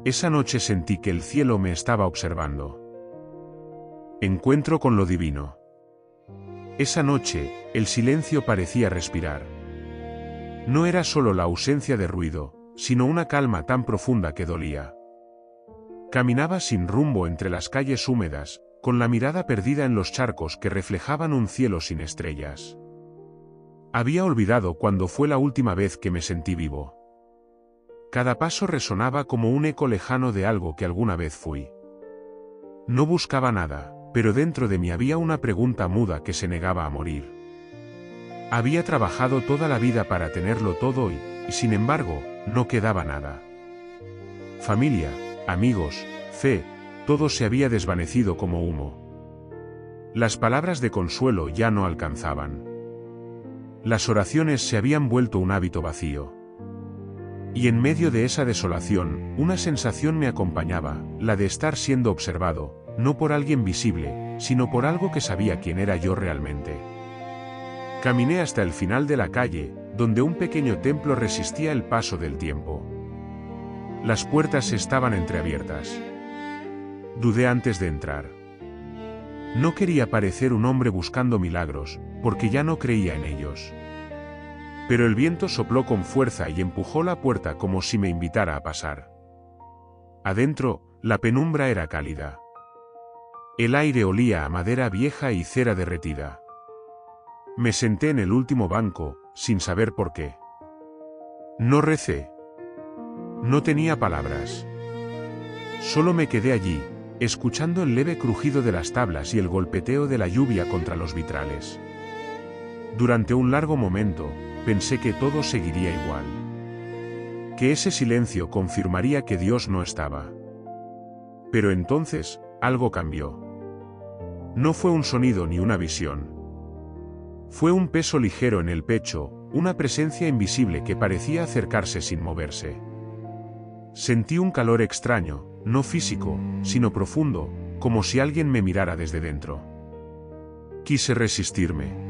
Esa noche sentí que el cielo me estaba observando. Encuentro con lo divino. Esa noche, el silencio parecía respirar. No era solo la ausencia de ruido, sino una calma tan profunda que dolía. Caminaba sin rumbo entre las calles húmedas, con la mirada perdida en los charcos que reflejaban un cielo sin estrellas. Había olvidado cuándo fue la última vez que me sentí vivo. Cada paso resonaba como un eco lejano de algo que alguna vez fui. No buscaba nada, pero dentro de mí había una pregunta muda que se negaba a morir. Había trabajado toda la vida para tenerlo todo y, sin embargo, no quedaba nada. Familia, amigos, fe, todo se había desvanecido como humo. Las palabras de consuelo ya no alcanzaban. Las oraciones se habían vuelto un hábito vacío. Y en medio de esa desolación, una sensación me acompañaba, la de estar siendo observado, no por alguien visible, sino por algo que sabía quién era yo realmente. Caminé hasta el final de la calle, donde un pequeño templo resistía el paso del tiempo. Las puertas estaban entreabiertas. Dudé antes de entrar. No quería parecer un hombre buscando milagros, porque ya no creía en ellos. Pero el viento sopló con fuerza y empujó la puerta como si me invitara a pasar. Adentro, la penumbra era cálida. El aire olía a madera vieja y cera derretida. Me senté en el último banco, sin saber por qué. No recé. No tenía palabras. Solo me quedé allí, escuchando el leve crujido de las tablas y el golpeteo de la lluvia contra los vitrales. Durante un largo momento, pensé que todo seguiría igual. Que ese silencio confirmaría que Dios no estaba. Pero entonces, algo cambió. No fue un sonido ni una visión. Fue un peso ligero en el pecho, una presencia invisible que parecía acercarse sin moverse. Sentí un calor extraño, no físico, sino profundo, como si alguien me mirara desde dentro. Quise resistirme.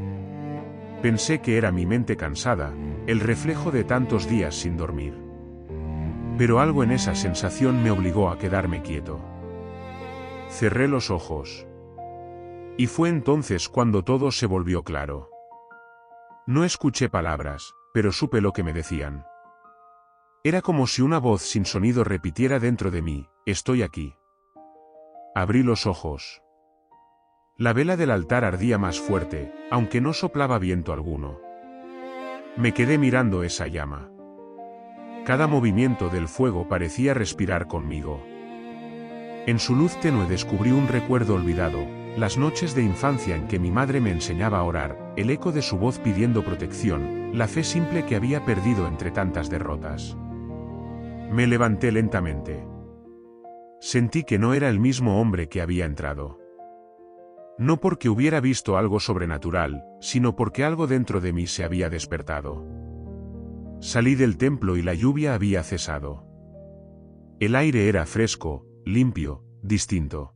Pensé que era mi mente cansada, el reflejo de tantos días sin dormir. Pero algo en esa sensación me obligó a quedarme quieto. Cerré los ojos. Y fue entonces cuando todo se volvió claro. No escuché palabras, pero supe lo que me decían. Era como si una voz sin sonido repitiera dentro de mí: estoy aquí. Abrí los ojos. La vela del altar ardía más fuerte, aunque no soplaba viento alguno. Me quedé mirando esa llama. Cada movimiento del fuego parecía respirar conmigo. En su luz tenue descubrí un recuerdo olvidado, las noches de infancia en que mi madre me enseñaba a orar, el eco de su voz pidiendo protección, la fe simple que había perdido entre tantas derrotas. Me levanté lentamente. Sentí que no era el mismo hombre que había entrado. No porque hubiera visto algo sobrenatural, sino porque algo dentro de mí se había despertado. Salí del templo y la lluvia había cesado. El aire era fresco, limpio, distinto.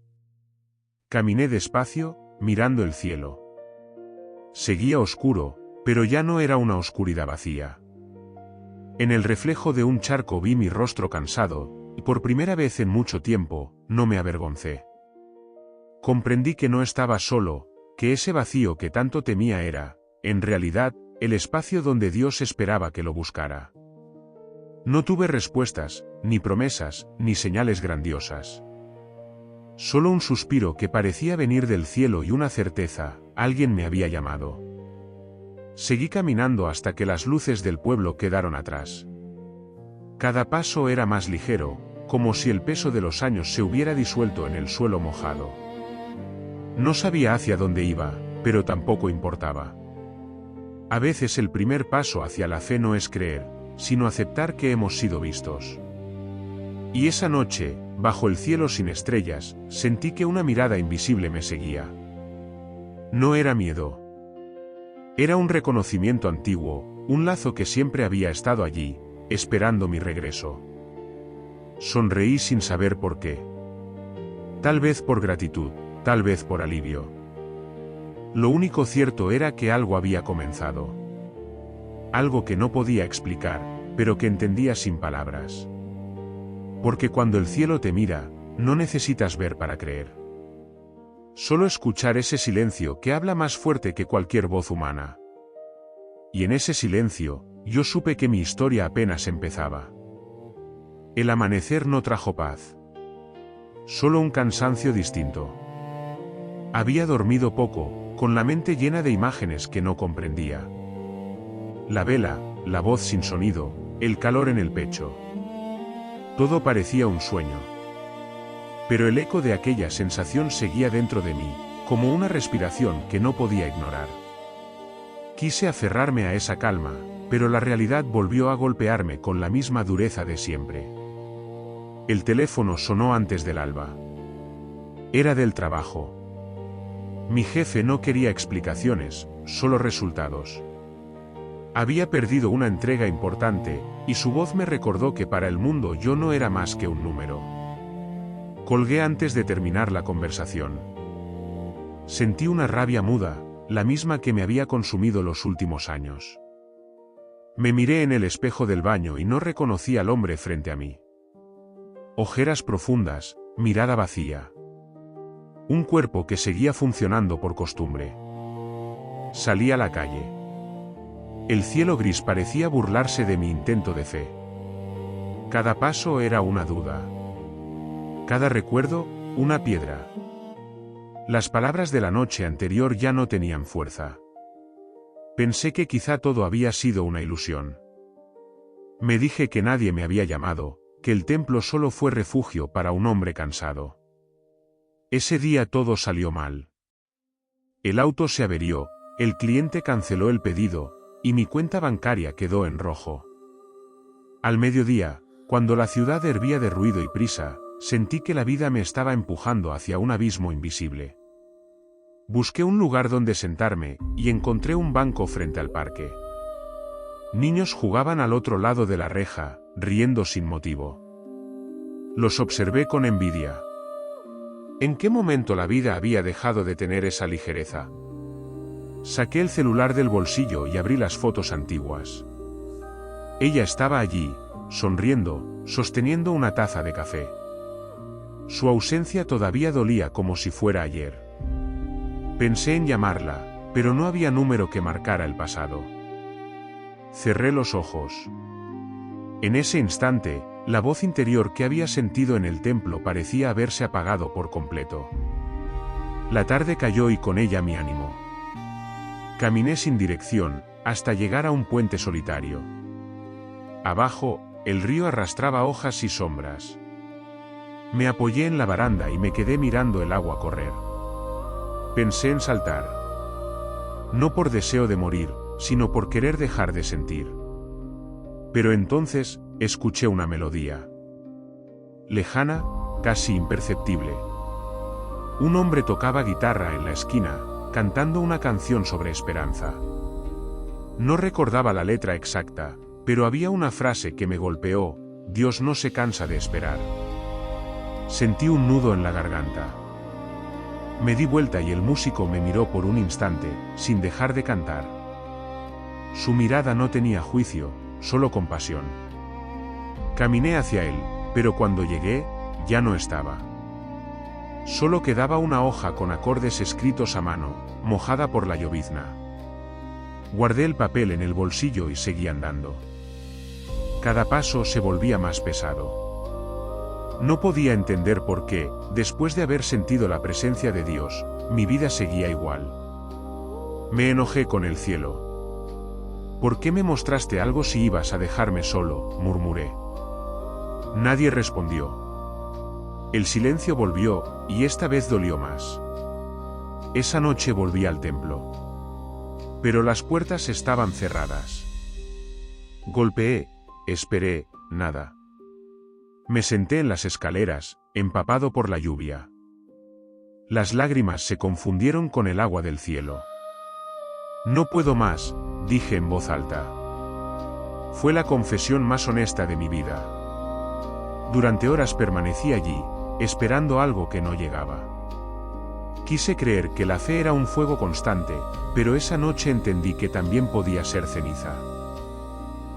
Caminé despacio, mirando el cielo. Seguía oscuro, pero ya no era una oscuridad vacía. En el reflejo de un charco vi mi rostro cansado, y por primera vez en mucho tiempo, no me avergoncé. Comprendí que no estaba solo, que ese vacío que tanto temía era, en realidad, el espacio donde Dios esperaba que lo buscara. No tuve respuestas, ni promesas, ni señales grandiosas. Solo un suspiro que parecía venir del cielo y una certeza: alguien me había llamado. Seguí caminando hasta que las luces del pueblo quedaron atrás. Cada paso era más ligero, como si el peso de los años se hubiera disuelto en el suelo mojado. No sabía hacia dónde iba, pero tampoco importaba. A veces el primer paso hacia la fe no es creer, sino aceptar que hemos sido vistos. Y esa noche, bajo el cielo sin estrellas, sentí que una mirada invisible me seguía. No era miedo. Era un reconocimiento antiguo, un lazo que siempre había estado allí, esperando mi regreso. Sonreí sin saber por qué. Tal vez por gratitud, tal vez por alivio. Lo único cierto era que algo había comenzado. Algo que no podía explicar, pero que entendía sin palabras. Porque cuando el cielo te mira, no necesitas ver para creer. Solo escuchar ese silencio que habla más fuerte que cualquier voz humana. Y en ese silencio, yo supe que mi historia apenas empezaba. El amanecer no trajo paz. Solo un cansancio distinto. Había dormido poco, con la mente llena de imágenes que no comprendía. La vela, la voz sin sonido, el calor en el pecho. Todo parecía un sueño. Pero el eco de aquella sensación seguía dentro de mí, como una respiración que no podía ignorar. Quise aferrarme a esa calma, pero la realidad volvió a golpearme con la misma dureza de siempre. El teléfono sonó antes del alba. Era del trabajo. Mi jefe no quería explicaciones, solo resultados. Había perdido una entrega importante, y su voz me recordó que para el mundo yo no era más que un número. Colgué antes de terminar la conversación. Sentí una rabia muda, la misma que me había consumido los últimos años. Me miré en el espejo del baño y no reconocí al hombre frente a mí. Ojeras profundas, mirada vacía. Un cuerpo que seguía funcionando por costumbre. Salí a la calle. El cielo gris parecía burlarse de mi intento de fe. Cada paso era una duda. Cada recuerdo, una piedra. Las palabras de la noche anterior ya no tenían fuerza. Pensé que quizá todo había sido una ilusión. Me dije que nadie me había llamado, que el templo solo fue refugio para un hombre cansado. Ese día todo salió mal. El auto se averió, el cliente canceló el pedido, y mi cuenta bancaria quedó en rojo. Al mediodía, cuando la ciudad hervía de ruido y prisa, sentí que la vida me estaba empujando hacia un abismo invisible. Busqué un lugar donde sentarme, y encontré un banco frente al parque. Niños jugaban al otro lado de la reja, riendo sin motivo. Los observé con envidia. ¿En qué momento la vida había dejado de tener esa ligereza? Saqué el celular del bolsillo y abrí las fotos antiguas. Ella estaba allí, sonriendo, sosteniendo una taza de café. Su ausencia todavía dolía como si fuera ayer. Pensé en llamarla, pero no había número que marcara el pasado. Cerré los ojos. En ese instante, la voz interior que había sentido en el templo parecía haberse apagado por completo. La tarde cayó y con ella mi ánimo. Caminé sin dirección, hasta llegar a un puente solitario. Abajo, el río arrastraba hojas y sombras. Me apoyé en la baranda y me quedé mirando el agua correr. Pensé en saltar. No por deseo de morir, sino por querer dejar de sentir. Pero entonces, escuché una melodía. Lejana, casi imperceptible. Un hombre tocaba guitarra en la esquina, cantando una canción sobre esperanza. No recordaba la letra exacta, pero había una frase que me golpeó: Dios no se cansa de esperar. Sentí un nudo en la garganta. Me di vuelta y el músico me miró por un instante, sin dejar de cantar. Su mirada no tenía juicio, solo compasión. Caminé hacia él, pero cuando llegué, ya no estaba. Solo quedaba una hoja con acordes escritos a mano, mojada por la llovizna. Guardé el papel en el bolsillo y seguí andando. Cada paso se volvía más pesado. No podía entender por qué, después de haber sentido la presencia de Dios, mi vida seguía igual. Me enojé con el cielo. ¿Por qué me mostraste algo si ibas a dejarme solo?, murmuré. Nadie respondió. El silencio volvió, y esta vez dolió más. Esa noche volví al templo. Pero las puertas estaban cerradas. Golpeé, esperé, nada. Me senté en las escaleras, empapado por la lluvia. Las lágrimas se confundieron con el agua del cielo. No puedo más, dije en voz alta. Fue la confesión más honesta de mi vida. Durante horas permanecí allí, esperando algo que no llegaba. Quise creer que la fe era un fuego constante, pero esa noche entendí que también podía ser ceniza.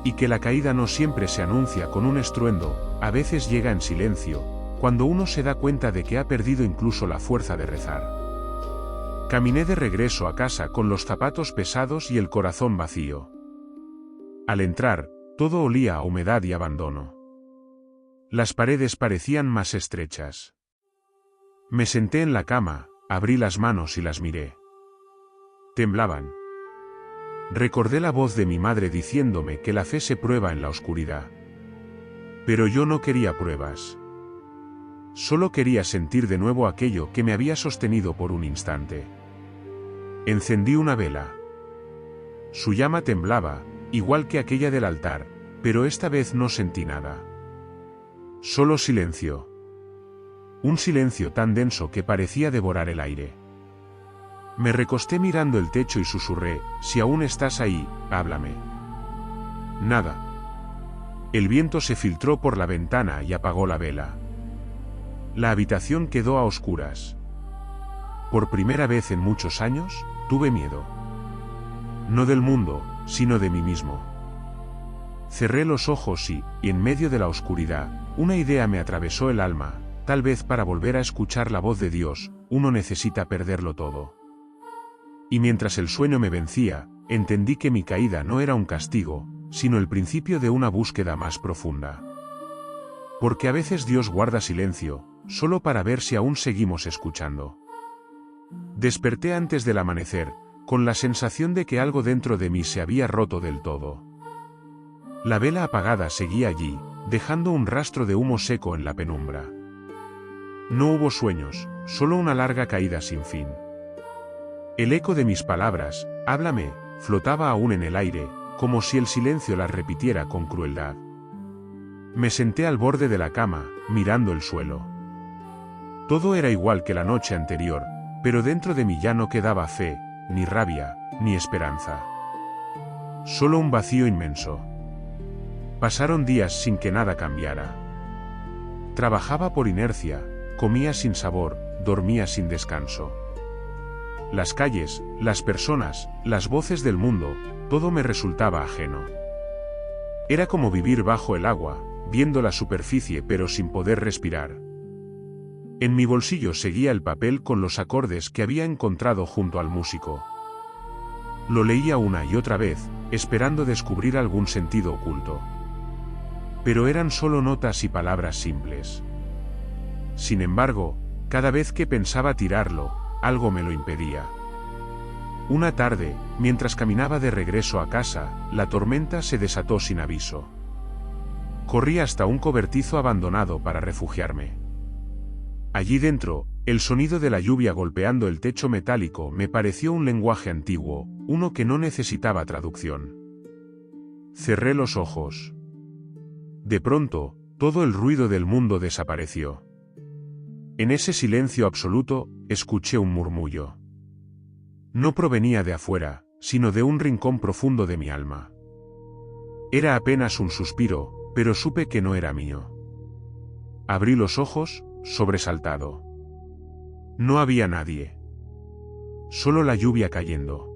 y que la caída no siempre se anuncia con un estruendo, a veces llega en silencio, cuando uno se da cuenta de que ha perdido incluso la fuerza de rezar. Caminé de regreso a casa con los zapatos pesados y el corazón vacío. Al entrar, todo olía a humedad y abandono. Las paredes parecían más estrechas. Me senté en la cama, abrí las manos y las miré. Temblaban. Recordé la voz de mi madre diciéndome que la fe se prueba en la oscuridad. Pero yo no quería pruebas. Solo quería sentir de nuevo aquello que me había sostenido por un instante. Encendí una vela. Su llama temblaba, igual que aquella del altar, pero esta vez no sentí nada. Solo silencio. Un silencio tan denso que parecía devorar el aire. Me recosté mirando el techo y susurré: si aún estás ahí, háblame. Nada. El viento se filtró por la ventana y apagó la vela. La habitación quedó a oscuras. Por primera vez en muchos años, tuve miedo. No del mundo, sino de mí mismo. Cerré los ojos y, en medio de la oscuridad, una idea me atravesó el alma: tal vez para volver a escuchar la voz de Dios, uno necesita perderlo todo. Y mientras el sueño me vencía, entendí que mi caída no era un castigo, sino el principio de una búsqueda más profunda. Porque a veces Dios guarda silencio, solo para ver si aún seguimos escuchando. Desperté antes del amanecer, con la sensación de que algo dentro de mí se había roto del todo. La vela apagada seguía allí, dejando un rastro de humo seco en la penumbra. No hubo sueños, solo una larga caída sin fin. El eco de mis palabras, háblame, flotaba aún en el aire, como si el silencio las repitiera con crueldad. Me senté al borde de la cama, mirando el suelo. Todo era igual que la noche anterior, pero dentro de mí ya no quedaba fe, ni rabia, ni esperanza. Solo un vacío inmenso. Pasaron días sin que nada cambiara. Trabajaba por inercia, comía sin sabor, dormía sin descanso. Las calles, las personas, las voces del mundo, todo me resultaba ajeno. Era como vivir bajo el agua, viendo la superficie pero sin poder respirar. En mi bolsillo seguía el papel con los acordes que había encontrado junto al músico. Lo leía una y otra vez, esperando descubrir algún sentido oculto. Pero eran solo notas y palabras simples. Sin embargo, cada vez que pensaba tirarlo, algo me lo impedía. Una tarde, mientras caminaba de regreso a casa, la tormenta se desató sin aviso. Corrí hasta un cobertizo abandonado para refugiarme. Allí dentro, el sonido de la lluvia golpeando el techo metálico me pareció un lenguaje antiguo, uno que no necesitaba traducción. Cerré los ojos. De pronto, todo el ruido del mundo desapareció. En ese silencio absoluto, escuché un murmullo. No provenía de afuera, sino de un rincón profundo de mi alma. Era apenas un suspiro, pero supe que no era mío. Abrí los ojos, sobresaltado. No había nadie. Solo la lluvia cayendo.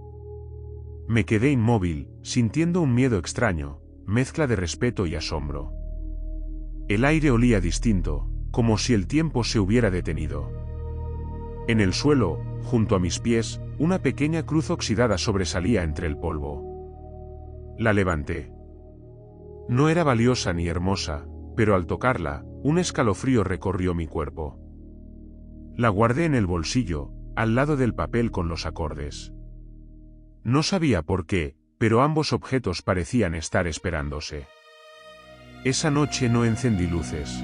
Me quedé inmóvil, sintiendo un miedo extraño, mezcla de respeto y asombro. El aire olía distinto, como si el tiempo se hubiera detenido. En el suelo, junto a mis pies, una pequeña cruz oxidada sobresalía entre el polvo. La levanté. No era valiosa ni hermosa, pero al tocarla, un escalofrío recorrió mi cuerpo. La guardé en el bolsillo, al lado del papel con los acordes. No sabía por qué, pero ambos objetos parecían estar esperándose. Esa noche no encendí luces.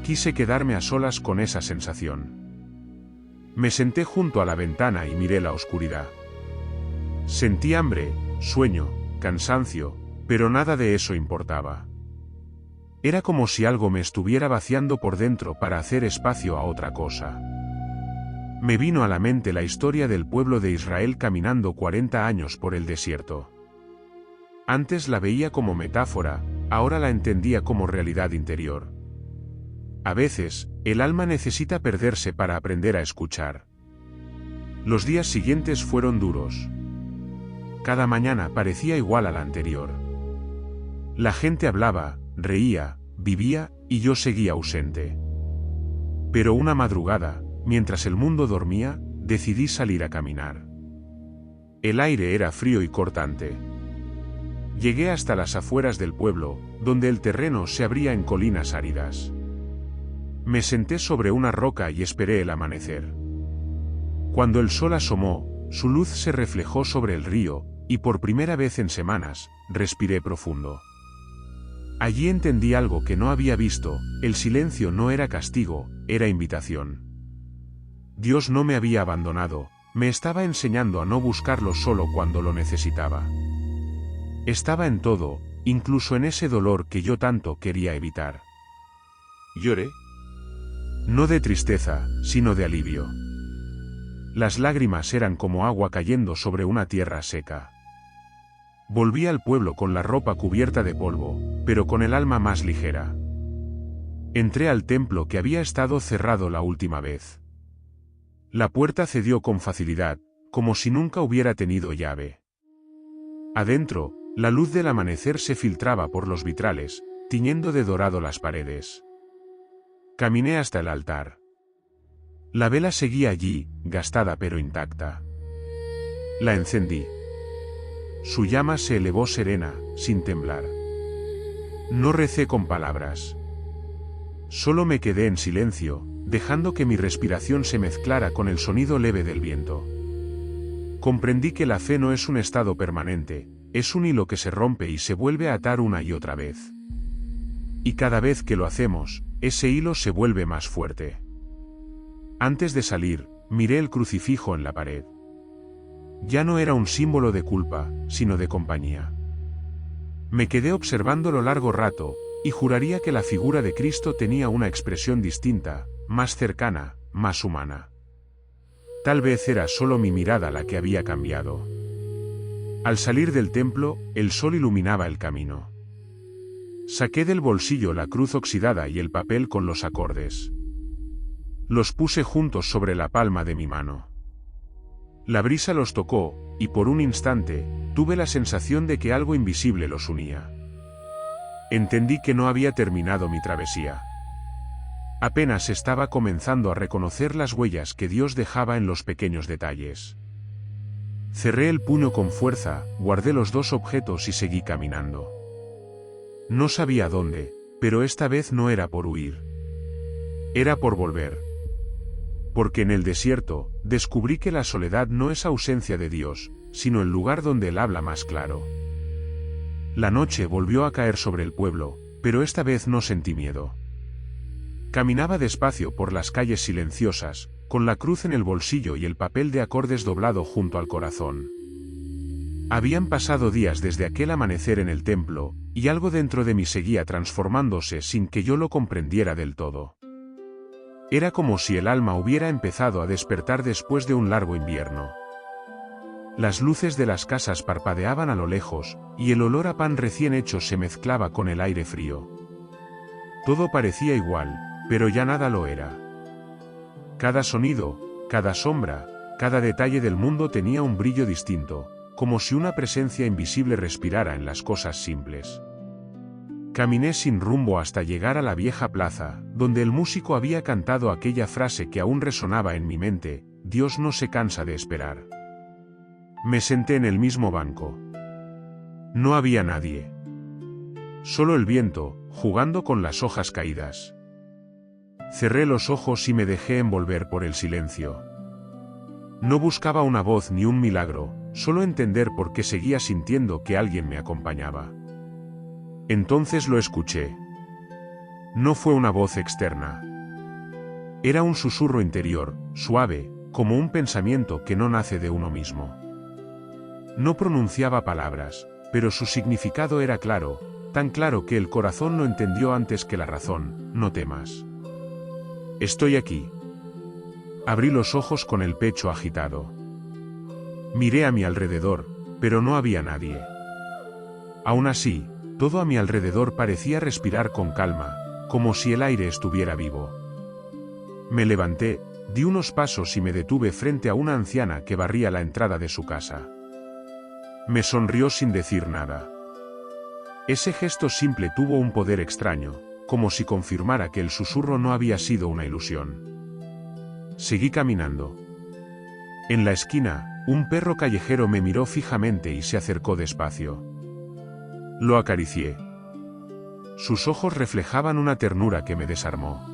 Quise quedarme a solas con esa sensación. Me senté junto a la ventana y miré la oscuridad. Sentí hambre, sueño, cansancio, pero nada de eso importaba. Era como si algo me estuviera vaciando por dentro para hacer espacio a otra cosa. Me vino a la mente la historia del pueblo de Israel caminando 40 años por el desierto. Antes la veía como metáfora, ahora la entendía como realidad interior. A veces, el alma necesita perderse para aprender a escuchar. Los días siguientes fueron duros. Cada mañana parecía igual a la anterior. La gente hablaba, reía, vivía, y yo seguía ausente. Pero una madrugada, mientras el mundo dormía, decidí salir a caminar. El aire era frío y cortante. Llegué hasta las afueras del pueblo, donde el terreno se abría en colinas áridas. Me senté sobre una roca y esperé el amanecer. Cuando el sol asomó, su luz se reflejó sobre el río, y por primera vez en semanas, respiré profundo. Allí entendí algo que no había visto: el silencio no era castigo, era invitación. Dios no me había abandonado, me estaba enseñando a no buscarlo solo cuando lo necesitaba. Estaba en todo, incluso en ese dolor que yo tanto quería evitar. Lloré. No de tristeza, sino de alivio. Las lágrimas eran como agua cayendo sobre una tierra seca. Volví al pueblo con la ropa cubierta de polvo, pero con el alma más ligera. Entré al templo que había estado cerrado la última vez. La puerta cedió con facilidad, como si nunca hubiera tenido llave. Adentro, la luz del amanecer se filtraba por los vitrales, tiñendo de dorado las paredes. Caminé hasta el altar. La vela seguía allí, gastada pero intacta. La encendí. Su llama se elevó serena, sin temblar. No recé con palabras. Solo me quedé en silencio, dejando que mi respiración se mezclara con el sonido leve del viento. Comprendí que la fe no es un estado permanente, es un hilo que se rompe y se vuelve a atar una y otra vez. Y cada vez que lo hacemos, ese hilo se vuelve más fuerte. Antes de salir, miré el crucifijo en la pared. Ya no era un símbolo de culpa, sino de compañía. Me quedé observándolo largo rato, y juraría que la figura de Cristo tenía una expresión distinta, más cercana, más humana. Tal vez era solo mi mirada la que había cambiado. Al salir del templo, el sol iluminaba el camino. Saqué del bolsillo la cruz oxidada y el papel con los acordes. Los puse juntos sobre la palma de mi mano. La brisa los tocó, y por un instante, tuve la sensación de que algo invisible los unía. Entendí que no había terminado mi travesía. Apenas estaba comenzando a reconocer las huellas que Dios dejaba en los pequeños detalles. Cerré el puño con fuerza, guardé los dos objetos y seguí caminando. No sabía dónde, pero esta vez no era por huir. Era por volver. Porque en el desierto, descubrí que la soledad no es ausencia de Dios, sino el lugar donde Él habla más claro. La noche volvió a caer sobre el pueblo, pero esta vez no sentí miedo. Caminaba despacio por las calles silenciosas, con la cruz en el bolsillo y el papel de acordes doblado junto al corazón. Habían pasado días desde aquel amanecer en el templo, y algo dentro de mí seguía transformándose sin que yo lo comprendiera del todo. Era como si el alma hubiera empezado a despertar después de un largo invierno. Las luces de las casas parpadeaban a lo lejos, y el olor a pan recién hecho se mezclaba con el aire frío. Todo parecía igual, pero ya nada lo era. Cada sonido, cada sombra, cada detalle del mundo tenía un brillo distinto, como si una presencia invisible respirara en las cosas simples. Caminé sin rumbo hasta llegar a la vieja plaza, donde el músico había cantado aquella frase que aún resonaba en mi mente: Dios no se cansa de esperar. Me senté en el mismo banco. No había nadie. Solo el viento, jugando con las hojas caídas. Cerré los ojos y me dejé envolver por el silencio. No buscaba una voz ni un milagro, solo entender por qué seguía sintiendo que alguien me acompañaba. Entonces lo escuché. No fue una voz externa. Era un susurro interior, suave, como un pensamiento que no nace de uno mismo. No pronunciaba palabras, pero su significado era claro, tan claro que el corazón lo entendió antes que la razón: no temas. Estoy aquí. Abrí los ojos con el pecho agitado. Miré a mi alrededor, pero no había nadie. Aún así, todo a mi alrededor parecía respirar con calma, como si el aire estuviera vivo. Me levanté, di unos pasos y me detuve frente a una anciana que barría la entrada de su casa. Me sonrió sin decir nada. Ese gesto simple tuvo un poder extraño, como si confirmara que el susurro no había sido una ilusión. Seguí caminando. En la esquina, un perro callejero me miró fijamente y se acercó despacio. Lo acaricié. Sus ojos reflejaban una ternura que me desarmó.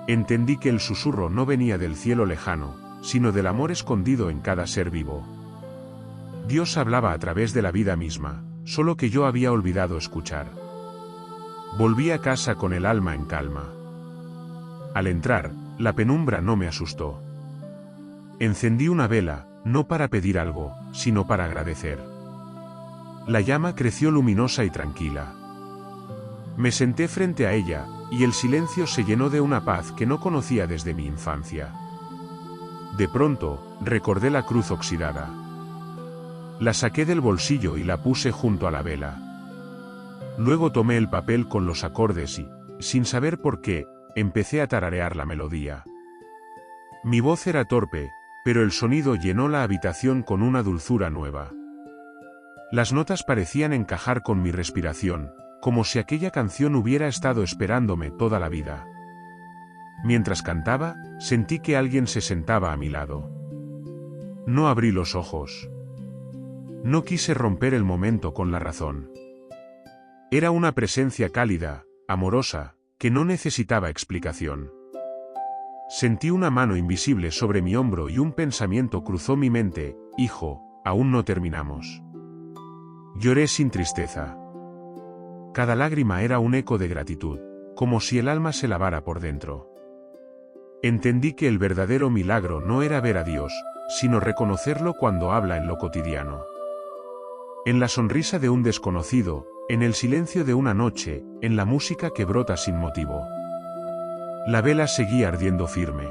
Entendí que el susurro no venía del cielo lejano, sino del amor escondido en cada ser vivo. Dios hablaba a través de la vida misma, solo que yo había olvidado escuchar. Volví a casa con el alma en calma. Al entrar, la penumbra no me asustó. Encendí una vela, no para pedir algo, sino para agradecer. La llama creció luminosa y tranquila. Me senté frente a ella, y el silencio se llenó de una paz que no conocía desde mi infancia. De pronto, recordé la cruz oxidada. La saqué del bolsillo y la puse junto a la vela. Luego tomé el papel con los acordes y, sin saber por qué, empecé a tararear la melodía. Mi voz era torpe, pero el sonido llenó la habitación con una dulzura nueva. Las notas parecían encajar con mi respiración, como si aquella canción hubiera estado esperándome toda la vida. Mientras cantaba, sentí que alguien se sentaba a mi lado. No abrí los ojos. No quise romper el momento con la razón. Era una presencia cálida, amorosa, que no necesitaba explicación. Sentí una mano invisible sobre mi hombro y un pensamiento cruzó mi mente: hijo, aún no terminamos. Lloré sin tristeza. Cada lágrima era un eco de gratitud, como si el alma se lavara por dentro. Entendí que el verdadero milagro no era ver a Dios, sino reconocerlo cuando habla en lo cotidiano. En la sonrisa de un desconocido, en el silencio de una noche, en la música que brota sin motivo. La vela seguía ardiendo firme.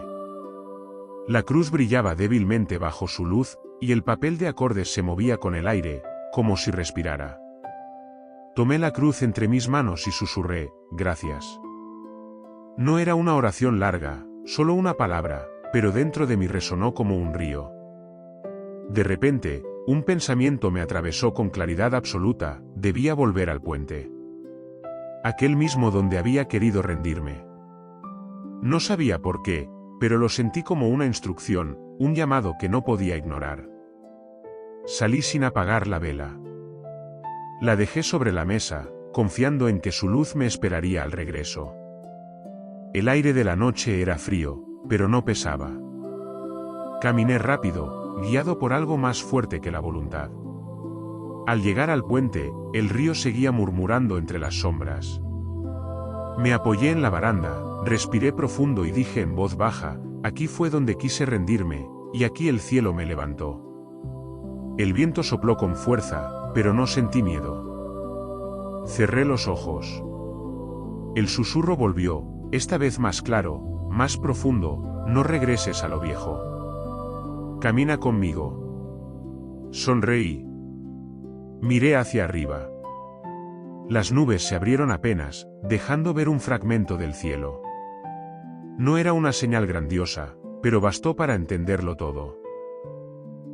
La cruz brillaba débilmente bajo su luz, y el papel de acordes se movía con el aire, como si respirara. Tomé la cruz entre mis manos y susurré: gracias. No era una oración larga, solo una palabra, pero dentro de mí resonó como un río. De repente, un pensamiento me atravesó con claridad absoluta: debía volver al puente. Aquel mismo donde había querido rendirme. No sabía por qué, pero lo sentí como una instrucción, un llamado que no podía ignorar. Salí sin apagar la vela. La dejé sobre la mesa, confiando en que su luz me esperaría al regreso. El aire de la noche era frío, pero no pesaba. Caminé rápido, guiado por algo más fuerte que la voluntad. Al llegar al puente, el río seguía murmurando entre las sombras. Me apoyé en la baranda, respiré profundo y dije en voz baja: aquí fue donde quise rendirme, y aquí el cielo me levantó. El viento sopló con fuerza, pero no sentí miedo. Cerré los ojos. El susurro volvió, esta vez más claro, más profundo: no regreses a lo viejo. Camina conmigo. Sonreí. Miré hacia arriba. Las nubes se abrieron apenas, dejando ver un fragmento del cielo. No era una señal grandiosa, pero bastó para entenderlo todo.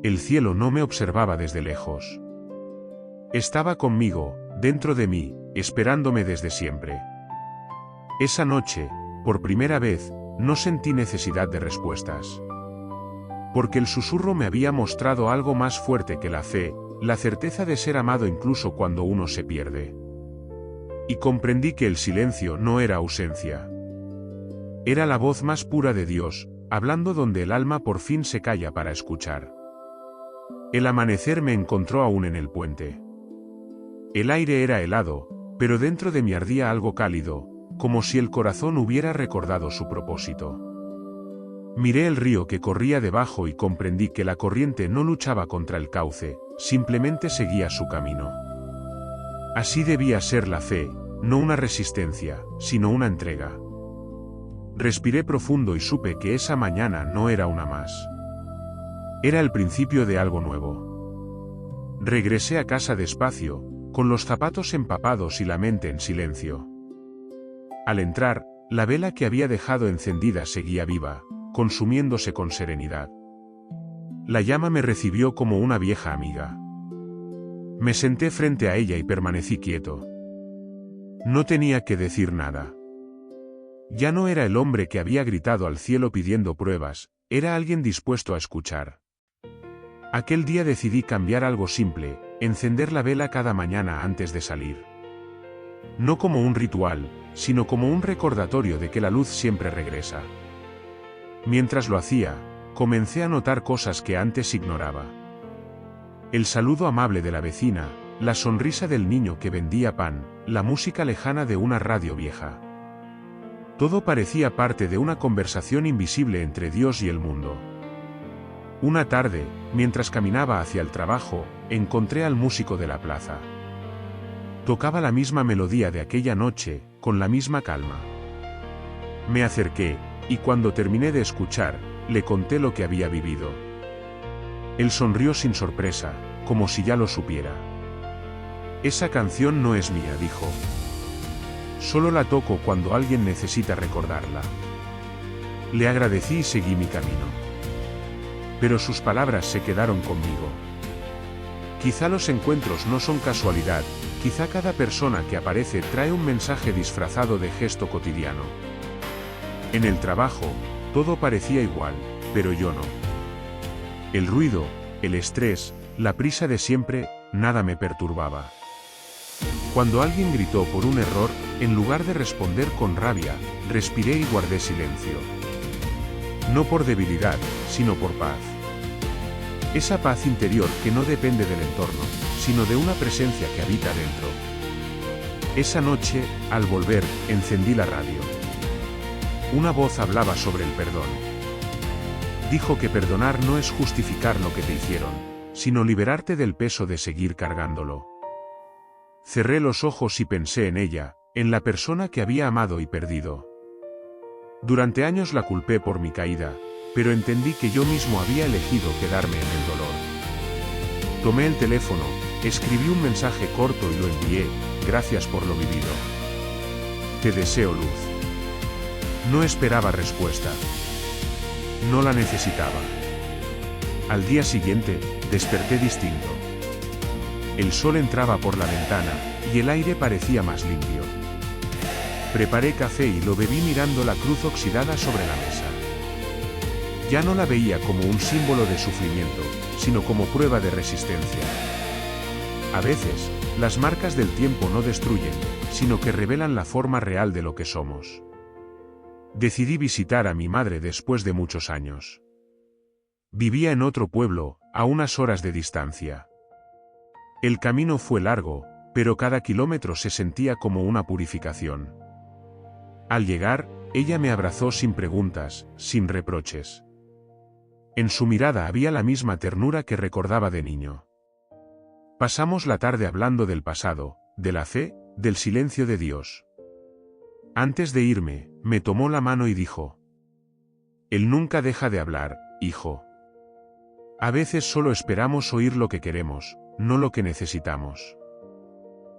El cielo no me observaba desde lejos. Estaba conmigo, dentro de mí, esperándome desde siempre. Esa noche, por primera vez, no sentí necesidad de respuestas. Porque el susurro me había mostrado algo más fuerte que la fe, la certeza de ser amado incluso cuando uno se pierde. Y comprendí que el silencio no era ausencia. Era la voz más pura de Dios, hablando donde el alma por fin se calla para escuchar. El amanecer me encontró aún en el puente. El aire era helado, pero dentro de mí ardía algo cálido, como si el corazón hubiera recordado su propósito. Miré el río que corría debajo y comprendí que la corriente no luchaba contra el cauce, simplemente seguía su camino. Así debía ser la fe, no una resistencia, sino una entrega. Respiré profundo y supe que esa mañana no era una más. Era el principio de algo nuevo. Regresé a casa despacio, con los zapatos empapados y la mente en silencio. Al entrar, la vela que había dejado encendida seguía viva, consumiéndose con serenidad. La llama me recibió como una vieja amiga. Me senté frente a ella y permanecí quieto. No tenía que decir nada. Ya no era el hombre que había gritado al cielo pidiendo pruebas, era alguien dispuesto a escuchar. Aquel día decidí cambiar algo simple, encender la vela cada mañana antes de salir. No como un ritual, sino como un recordatorio de que la luz siempre regresa. Mientras lo hacía, comencé a notar cosas que antes ignoraba. El saludo amable de la vecina, la sonrisa del niño que vendía pan, la música lejana de una radio vieja. Todo parecía parte de una conversación invisible entre Dios y el mundo. Una tarde, mientras caminaba hacia el trabajo, encontré al músico de la plaza. Tocaba la misma melodía de aquella noche, con la misma calma. Me acerqué, y cuando terminé de escuchar, le conté lo que había vivido. Él sonrió sin sorpresa, como si ya lo supiera. Esa canción no es mía, dijo. Solo la toco cuando alguien necesita recordarla. Le agradecí y seguí mi camino. Pero sus palabras se quedaron conmigo. Quizá los encuentros no son casualidad, quizá cada persona que aparece trae un mensaje disfrazado de gesto cotidiano. En el trabajo, todo parecía igual, pero yo no. El ruido, el estrés, la prisa de siempre, nada me perturbaba. Cuando alguien gritó por un error, en lugar de responder con rabia, respiré y guardé silencio. No por debilidad, sino por paz. Esa paz interior que no depende del entorno, sino de una presencia que habita dentro. Esa noche, al volver, encendí la radio. Una voz hablaba sobre el perdón. Dijo que perdonar no es justificar lo que te hicieron, sino liberarte del peso de seguir cargándolo. Cerré los ojos y pensé en ella, en la persona que había amado y perdido. Durante años la culpé por mi caída, pero entendí que yo mismo había elegido quedarme en el dolor. Tomé el teléfono, escribí un mensaje corto y lo envié: gracias por lo vivido. Te deseo luz. No esperaba respuesta. No la necesitaba. Al día siguiente, desperté distinto. El sol entraba por la ventana, y el aire parecía más limpio. Preparé café y lo bebí mirando la cruz oxidada sobre la mesa. Ya no la veía como un símbolo de sufrimiento, sino como prueba de resistencia. A veces, las marcas del tiempo no destruyen, sino que revelan la forma real de lo que somos. Decidí visitar a mi madre después de muchos años. Vivía en otro pueblo, a unas horas de distancia. El camino fue largo, pero cada kilómetro se sentía como una purificación. Al llegar, ella me abrazó sin preguntas, sin reproches. En su mirada había la misma ternura que recordaba de niño. Pasamos la tarde hablando del pasado, de la fe, del silencio de Dios. Antes de irme, me tomó la mano y dijo: Él nunca deja de hablar, hijo. A veces solo esperamos oír lo que queremos, no lo que necesitamos.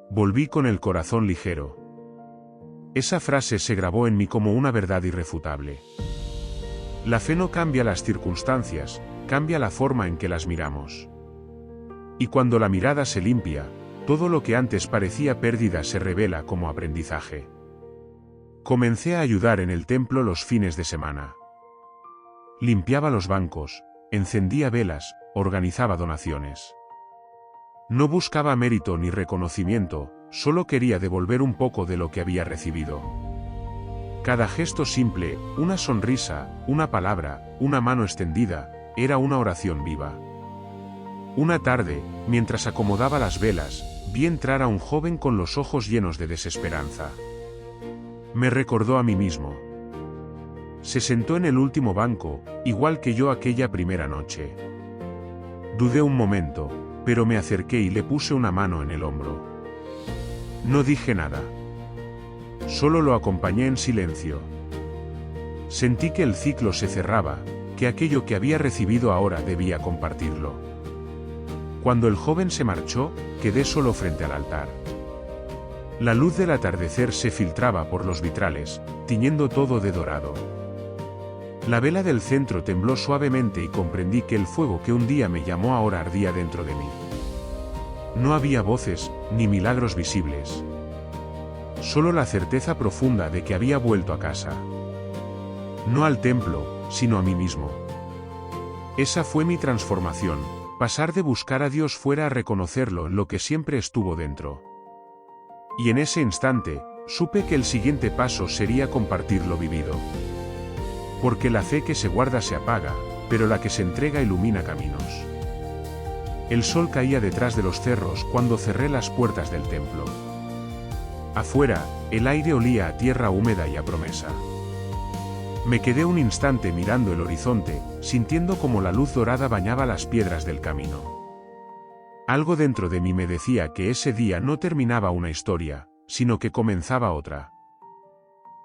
Volví con el corazón ligero. Esa frase se grabó en mí como una verdad irrefutable. La fe no cambia las circunstancias, cambia la forma en que las miramos. Y cuando la mirada se limpia, todo lo que antes parecía pérdida se revela como aprendizaje. Comencé a ayudar en el templo los fines de semana. Limpiaba los bancos, encendía velas, organizaba donaciones. No buscaba mérito ni reconocimiento, solo quería devolver un poco de lo que había recibido. Cada gesto simple, una sonrisa, una palabra, una mano extendida, era una oración viva. Una tarde, mientras acomodaba las velas, vi entrar a un joven con los ojos llenos de desesperanza. Me recordó a mí mismo. Se sentó en el último banco, igual que yo aquella primera noche. Dudé un momento, pero me acerqué y le puse una mano en el hombro. No dije nada. Solo lo acompañé en silencio. Sentí que el ciclo se cerraba, que aquello que había recibido ahora debía compartirlo. Cuando el joven se marchó, quedé solo frente al altar. La luz del atardecer se filtraba por los vitrales, tiñendo todo de dorado. La vela del centro tembló suavemente y comprendí que el fuego que un día me llamó ahora ardía dentro de mí. No había voces, ni milagros visibles. Solo la certeza profunda de que había vuelto a casa. No al templo, sino a mí mismo. Esa fue mi transformación, pasar de buscar a Dios fuera a reconocerlo en lo que siempre estuvo dentro. Y en ese instante, supe que el siguiente paso sería compartir lo vivido. Porque la fe que se guarda se apaga, pero la que se entrega ilumina caminos. El sol caía detrás de los cerros cuando cerré las puertas del templo. Afuera, el aire olía a tierra húmeda y a promesa. Me quedé un instante mirando el horizonte, sintiendo como la luz dorada bañaba las piedras del camino. Algo dentro de mí me decía que ese día no terminaba una historia, sino que comenzaba otra.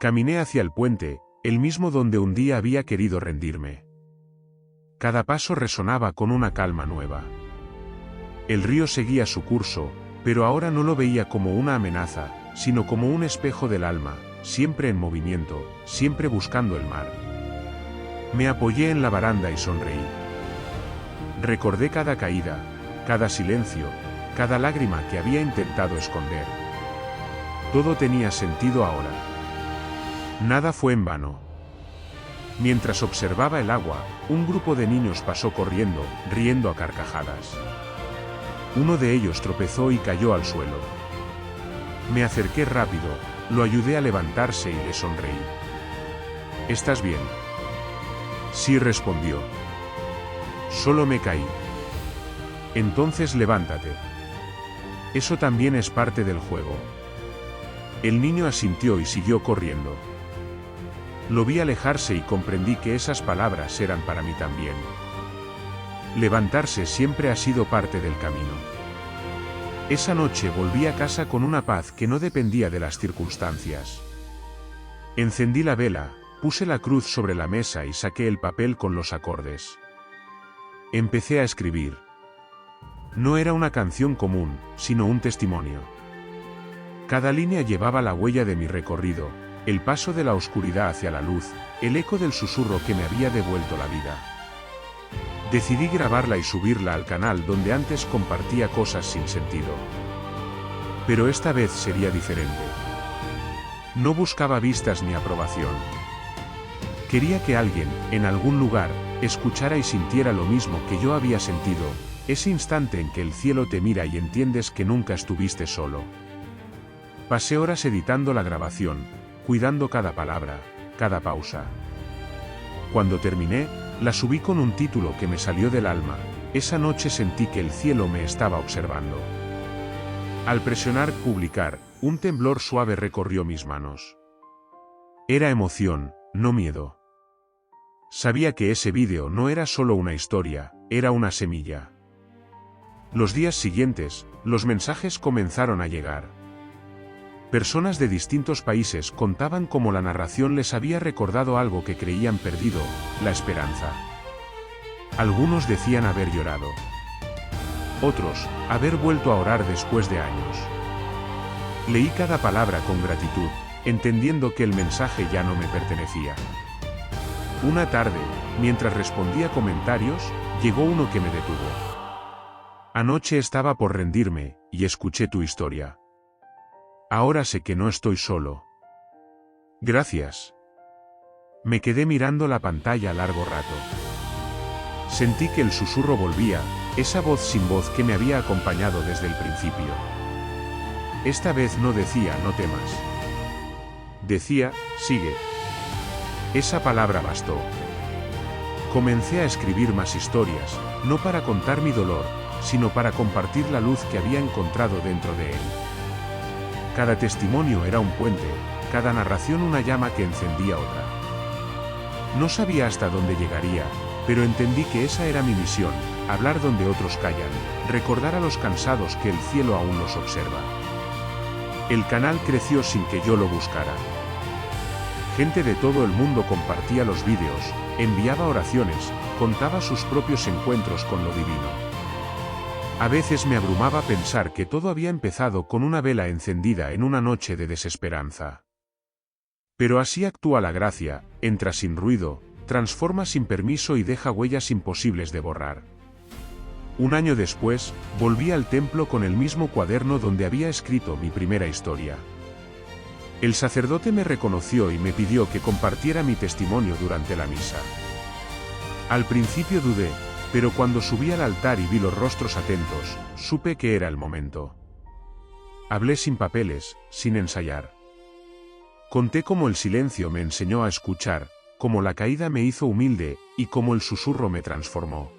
Caminé hacia el puente, el mismo donde un día había querido rendirme. Cada paso resonaba con una calma nueva. El río seguía su curso, pero ahora no lo veía como una amenaza, sino como un espejo del alma, siempre en movimiento, siempre buscando el mar. Me apoyé en la baranda y sonreí. Recordé cada caída, cada silencio, cada lágrima que había intentado esconder. Todo tenía sentido ahora. Nada fue en vano. Mientras observaba el agua, un grupo de niños pasó corriendo, riendo a carcajadas. Uno de ellos tropezó y cayó al suelo. Me acerqué rápido, lo ayudé a levantarse y le sonreí. ¿Estás bien? Sí, respondió. Solo me caí. Entonces levántate. Eso también es parte del juego. El niño asintió y siguió corriendo. Lo vi alejarse y comprendí que esas palabras eran para mí también. Levantarse siempre ha sido parte del camino. Esa noche volví a casa con una paz que no dependía de las circunstancias. Encendí la vela, puse la cruz sobre la mesa y saqué el papel con los acordes. Empecé a escribir. No era una canción común, sino un testimonio. Cada línea llevaba la huella de mi recorrido, el paso de la oscuridad hacia la luz, el eco del susurro que me había devuelto la vida. Decidí grabarla y subirla al canal donde antes compartía cosas sin sentido. Pero esta vez sería diferente. No buscaba vistas ni aprobación. Quería que alguien, en algún lugar, escuchara y sintiera lo mismo que yo había sentido, ese instante en que el cielo te mira y entiendes que nunca estuviste solo. Pasé horas editando la grabación, cuidando cada palabra, cada pausa. Cuando terminé, la subí con un título que me salió del alma. Esa noche sentí que el cielo me estaba observando. Al presionar publicar, un temblor suave recorrió mis manos. Era emoción, no miedo. Sabía que ese vídeo no era solo una historia, era una semilla. Los días siguientes, los mensajes comenzaron a llegar. Personas de distintos países contaban cómo la narración les había recordado algo que creían perdido, la esperanza. Algunos decían haber llorado. Otros, haber vuelto a orar después de años. Leí cada palabra con gratitud, entendiendo que el mensaje ya no me pertenecía. Una tarde, mientras respondía comentarios, llegó uno que me detuvo. Anoche estaba por rendirme, y escuché tu historia. Ahora sé que no estoy solo. Gracias. Me quedé mirando la pantalla largo rato. Sentí que el susurro volvía, esa voz sin voz que me había acompañado desde el principio. Esta vez no decía no temas. Decía, sigue. Esa palabra bastó. Comencé a escribir más historias, no para contar mi dolor, sino para compartir la luz que había encontrado dentro de él. Cada testimonio era un puente, cada narración una llama que encendía otra. No sabía hasta dónde llegaría, pero entendí que esa era mi misión, hablar donde otros callan, recordar a los cansados que el cielo aún los observa. El canal creció sin que yo lo buscara. Gente de todo el mundo compartía los vídeos, enviaba oraciones, contaba sus propios encuentros con lo divino. A veces me abrumaba pensar que todo había empezado con una vela encendida en una noche de desesperanza. Pero así actúa la gracia, entra sin ruido, transforma sin permiso y deja huellas imposibles de borrar. Un año después, volví al templo con el mismo cuaderno donde había escrito mi primera historia. El sacerdote me reconoció y me pidió que compartiera mi testimonio durante la misa. Al principio dudé, pero cuando subí al altar y vi los rostros atentos, supe que era el momento. Hablé sin papeles, sin ensayar. Conté cómo el silencio me enseñó a escuchar, cómo la caída me hizo humilde, y cómo el susurro me transformó.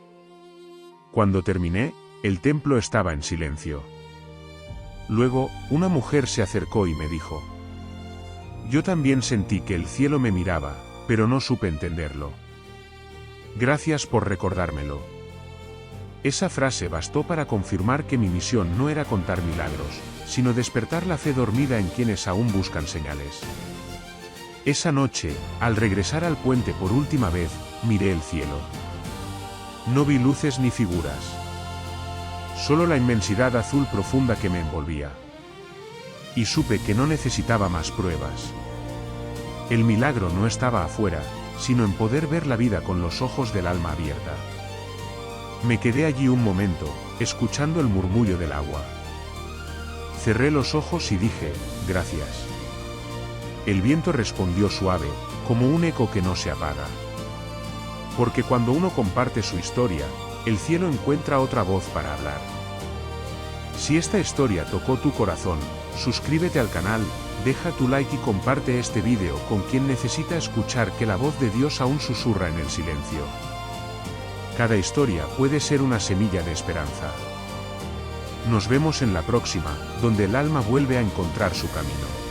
Cuando terminé, el templo estaba en silencio. Luego, una mujer se acercó y me dijo: yo también sentí que el cielo me miraba, pero no supe entenderlo. Gracias por recordármelo. Esa frase bastó para confirmar que mi misión no era contar milagros, sino despertar la fe dormida en quienes aún buscan señales. Esa noche, al regresar al puente por última vez, miré el cielo. No vi luces ni figuras. Solo la inmensidad azul profunda que me envolvía. Y supe que no necesitaba más pruebas. El milagro no estaba afuera, sino en poder ver la vida con los ojos del alma abierta. Me quedé allí un momento, escuchando el murmullo del agua. Cerré los ojos y dije: gracias. El viento respondió suave, como un eco que no se apaga. Porque cuando uno comparte su historia, el cielo encuentra otra voz para hablar. Si esta historia tocó tu corazón, suscríbete al canal, deja tu like y comparte este vídeo con quien necesita escuchar que la voz de Dios aún susurra en el silencio. Cada historia puede ser una semilla de esperanza. Nos vemos en la próxima, donde el alma vuelve a encontrar su camino.